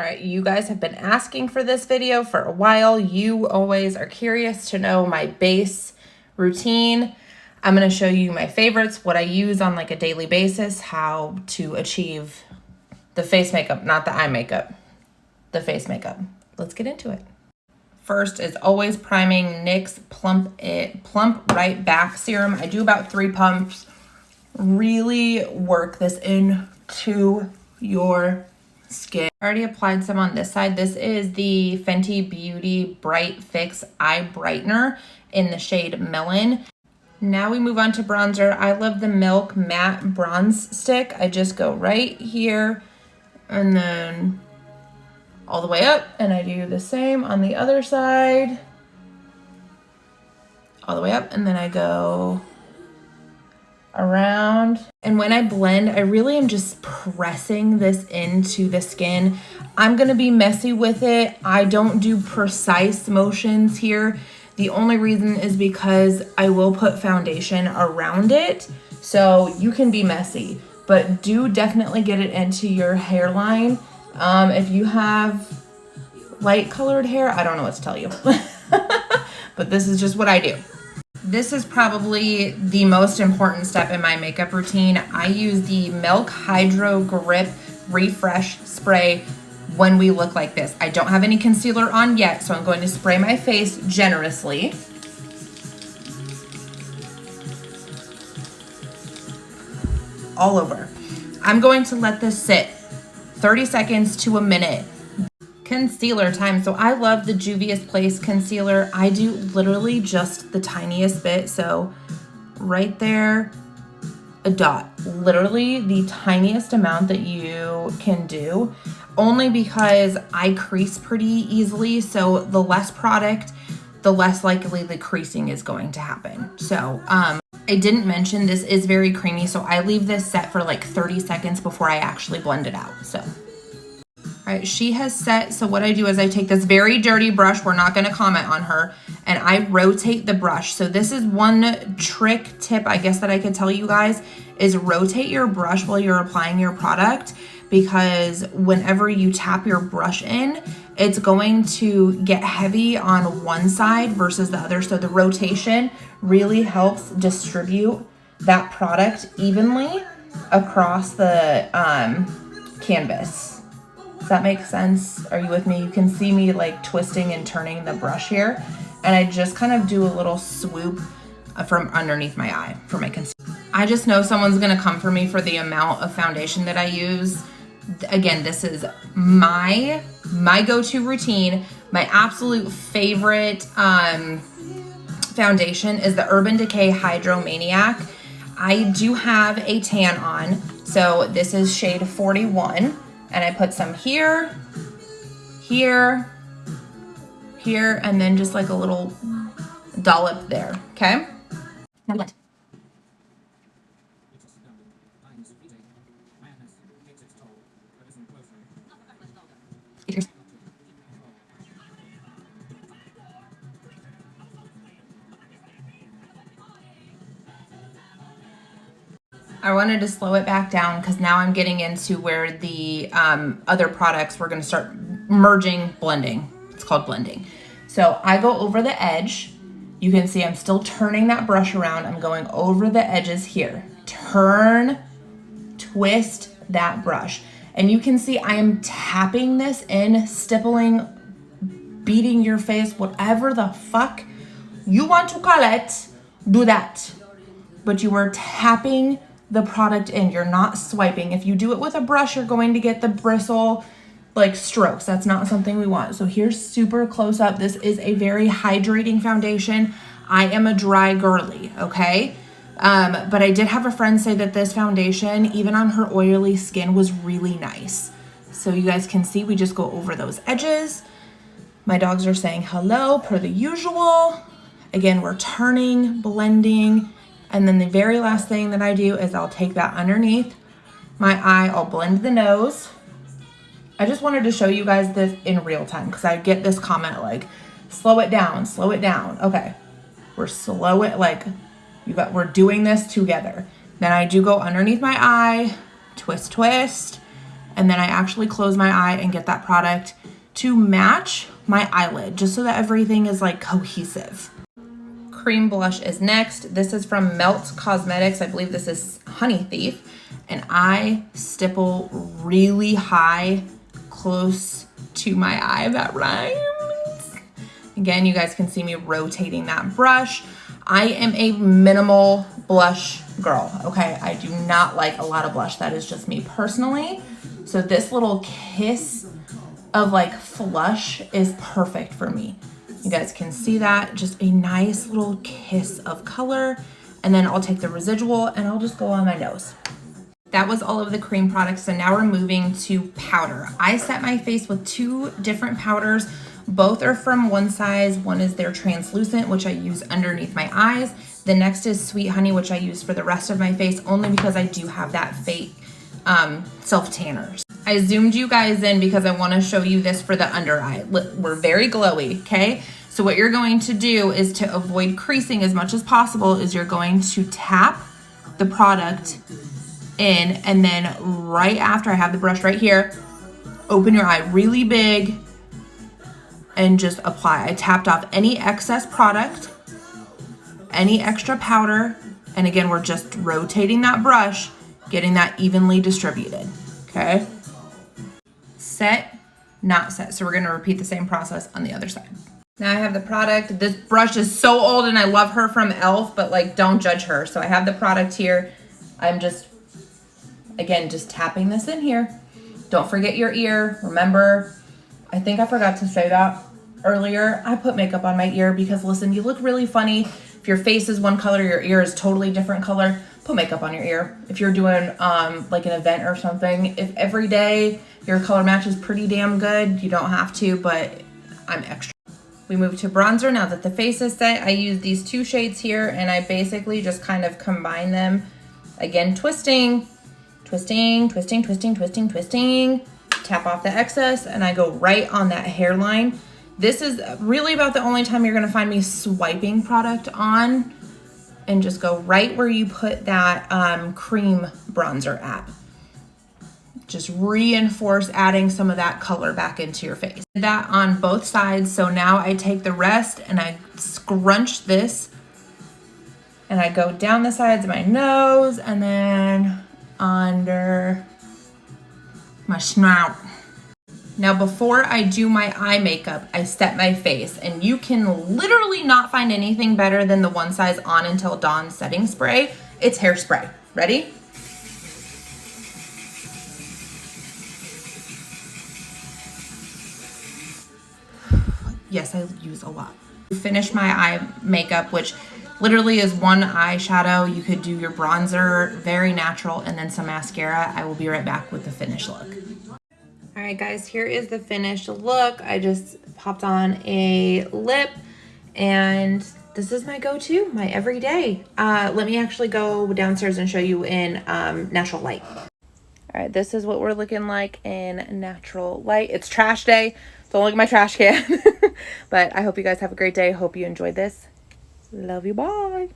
All right, you guys have been asking for this video for a while. You always are curious to know my base routine. I'm gonna show you my favorites, what I use on like a daily basis, how to achieve the face makeup, not the eye makeup, the face makeup. Let's get into it. First is always priming NYX Plump Right Back Serum. I do about 3 pumps. Really work this into your skin. I already applied some on this side. This is the Fenty Beauty Bright Fix Eye Brightener in the shade Melon. Now we move on to bronzer. I love the Milk Matte Bronze Stick. I just go right here and then all the way up, and I do the same on the other side. All the way up, and then I go around. And when I blend, I really am just pressing this into the skin. I'm gonna be messy with it. I don't do precise motions here. The only reason is because I will put foundation around it, so you can be messy, but do definitely get it into your hairline. If you have light colored hair, I don't know what to tell you, but this is just what I do. This is probably the most important step in my makeup routine. I use the Milk Hydro Grip Refresh Spray when we look like this. I don't have any concealer on yet, so I'm going to spray my face generously. All over. I'm going to let this sit 30 seconds to a minute. Concealer time. So I love the Juvia's Place concealer. I do literally just the tiniest bit. So right there, a dot. Literally the tiniest amount that you can do, only because I crease pretty easily. So the less product, the less likely the creasing is going to happen. So I didn't mention this is very creamy. So I leave this set for like 30 seconds before I actually blend it out. So all right, she has set. So what I do is I take this very dirty brush, we're not gonna comment on her, and I rotate the brush. So this is one trick tip, I guess, that I could tell you guys, is rotate your brush while you're applying your product, because whenever you tap your brush in, it's going to get heavy on one side versus the other. So the rotation really helps distribute that product evenly across the canvas. Does that make sense? Are you with me? You can see me like twisting and turning the brush here. And I just kind of do a little swoop from underneath my eye for my concealer. I just know someone's gonna come for me for the amount of foundation that I use. Again, this is my go-to routine. My absolute favorite foundation is the Urban Decay HydroManiac. I do have a tan on, so this is shade 41. And I put some here, here, here, and then just like a little dollop there, okay? Now blend. I wanted to slow it back down because now I'm getting into where the other products, we're gonna start merging, blending. It's called blending. So I go over the edge. You can see I'm still turning that brush around. I'm going over the edges here. Turn, twist that brush. And you can see I am tapping this in, stippling, beating your face, whatever the fuck you want to call it, do that. But you are tapping the product in, you're not swiping. If you do it with a brush, you're going to get the bristle like strokes. That's not something we want. So here's super close up. This is a very hydrating foundation. I am a dry girly, okay? But I did have a friend say that this foundation, even on her oily skin, was really nice. So you guys can see we just go over those edges. My dogs are saying hello per the usual. Again, we're turning, blending, and then the very last thing that I do is I'll take that underneath my eye, I'll blend the nose. I just wanted to show you guys this in real time because I get this comment like, slow it down, slow it down. Okay, we're doing this together. Then I do go underneath my eye, twist, twist, and then I actually close my eye and get that product to match my eyelid, just so that everything is like cohesive. Cream blush is next. This is from Melt Cosmetics. I believe this is Honey Thief. And I stipple really high, close to my eye. That rhymes. Again, you guys can see me rotating that brush. I am a minimal blush girl, okay? I do not like a lot of blush. That is just me personally. So this little kiss of like flush is perfect for me. You guys can see that, just a nice little kiss of color. And then I'll take the residual and I'll just go on my nose. That was all of the cream products. So now we're moving to powder. I set my face with 2 different powders. Both are from One Size. One is their translucent, which I use underneath my eyes. The next is Sweet Honey, which I use for the rest of my face, only because I do have that fake self-tanners. I zoomed you guys in because I want to show you this for the under eye. We're very glowy, okay? So what you're going to do is, to avoid creasing as much as possible, is you're going to tap the product in, and then right after, I have the brush right here, open your eye really big and just apply. I tapped off any excess product, any extra powder, and again, we're just rotating that brush, getting that evenly distributed, okay? Set, not set. So we're gonna repeat the same process on the other side. Now I have the product. This brush is so old and I love her from e.l.f., but like, don't judge her. So I have the product here. I'm just, again, just tapping this in here. Don't forget your ear. Remember, I think I forgot to say that earlier. I put makeup on my ear because, listen, you look really funny. If your face is one color, your ear is totally different color, put makeup on your ear. If you're doing like an event or something, if every day your color match is pretty damn good, you don't have to, but I'm extra. We move to bronzer. Now that the face is set, I use these 2 shades here and I basically just kind of combine them. Again, twisting, twisting, twisting, twisting, twisting, twisting. Tap off the excess and I go right on that hairline. This is really about the only time you're gonna find me swiping product on, and just go right where you put that cream bronzer at. Just reinforce adding some of that color back into your face. Did that on both sides. So now I take the rest and I scrunch this and I go down the sides of my nose and then under my snout. Now, before I do my eye makeup, I set my face, and you can literally not find anything better than the One Size On Until Dawn setting spray. It's hairspray. Ready? Yes, I use a lot. Finish my eye makeup, which literally is one eyeshadow. You could do your bronzer, very natural, and then some mascara. I will be right back with the finished look. All right, guys, here is the finished look. I just popped on a lip, and this is my go-to, my everyday. Let me actually go downstairs and show you in natural light. All right, this is what we're looking like in natural light. It's trash day. Don't look at my trash can. But I hope you guys have a great day. Hope you enjoyed this. Love you. Bye.